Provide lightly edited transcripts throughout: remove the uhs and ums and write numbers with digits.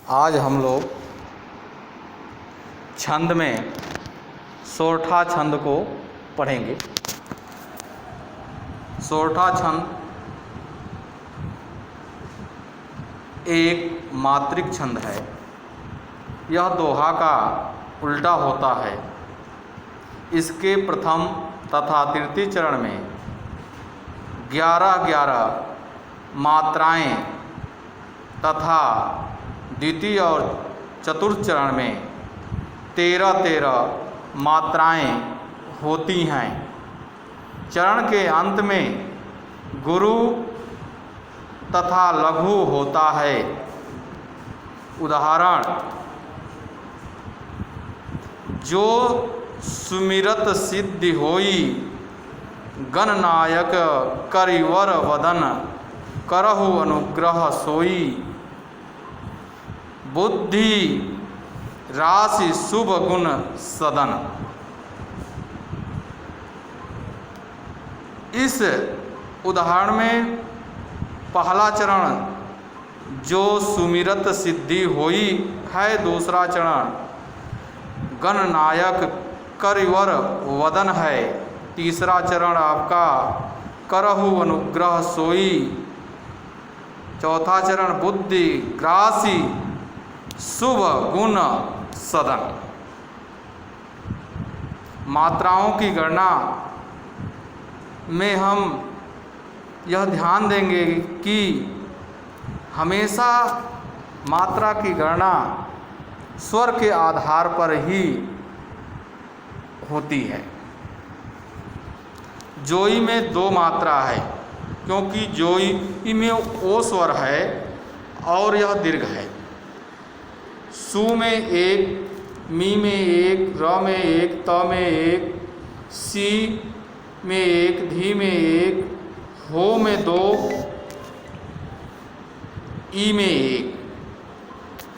आज हम लोग छंद में सोरठा छंद को पढ़ेंगे। सोरठा छंद एक मात्रिक छंद है। यह दोहा का उल्टा होता है। इसके प्रथम तथा तृतीय चरण में 11-11 मात्राएं तथा द्वितीय और चतुर्थ चरण में 13-13 मात्राएं होती हैं। चरण के अंत में गुरु तथा लघु होता है। उदाहरण: जो सुमिरत सिद्धि होई, गणनायक करिवर वदन, करहु अनुग्रह सोई। बुद्धि राशि शुभ गुण सदन। इस उदाहरण में पहला चरण जो सुमिरत सिद्धि हुई है, दूसरा चरण गणनायक करिवर वदन है, तीसरा चरण आपका करहु अनुग्रह सोई, चौथा चरण बुद्धि ग्रासी शुभ गुण सदन। मात्राओं की गणना में हम यह ध्यान देंगे कि हमेशा मात्रा की गणना स्वर के आधार पर ही होती है। जोई में 2 मात्रा है, क्योंकि जोई में ओ स्वर है और यह दीर्घ है। सु में 1, मी में 1, र में 1, त में 1, सी में 1, धी में 1, हो में 2, ई में 1।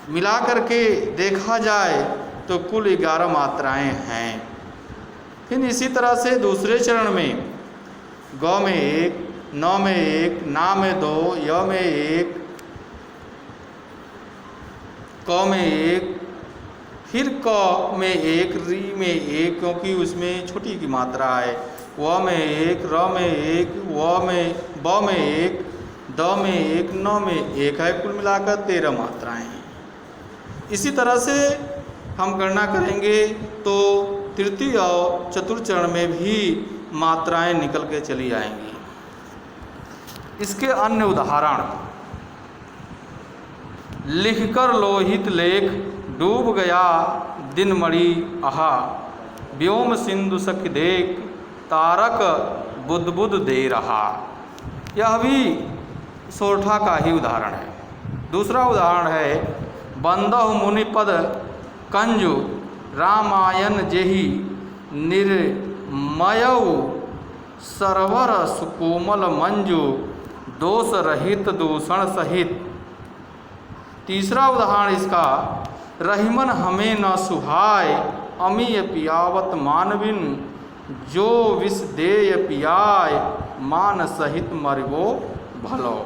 मिला करके देखा जाए तो कुल 11 मात्राएं हैं। फिर इसी तरह से दूसरे चरण में ग में 1, न में 1, ना में 2, य में 1, क में 1, फिर क में 1, री में 1, क्योंकि उसमें छोटी की मात्रा है, व में 1, र में 1, व में ब में 1, द में 1, न में 1 है। कुल मिलाकर 13 मात्राएं हैं। इसी तरह से हम गणना करेंगे तो तृतीय और चतुर्थ चरण में भी मात्राएं निकल के चली आएंगी। इसके अन्य उदाहरण: लिखकर लोहित लेख, डूब गया दिन मणि आहा, व्योम सिंधु सखी देख, तारक बुदबुद दे रहा। यह भी सोरठा का ही उदाहरण है। दूसरा उदाहरण है: बंदहु मुनिपद कंजु, रामायण जेहि निर्मयऊ, सरवर सुकोमल मंजु, दोष रहित दूषण सहित। तीसरा उदाहरण इसका: रहीमन हमें न सुहाय, अमीय पियावत मानविन, जो विष देय पियाय, मान सहित मरबो भलो।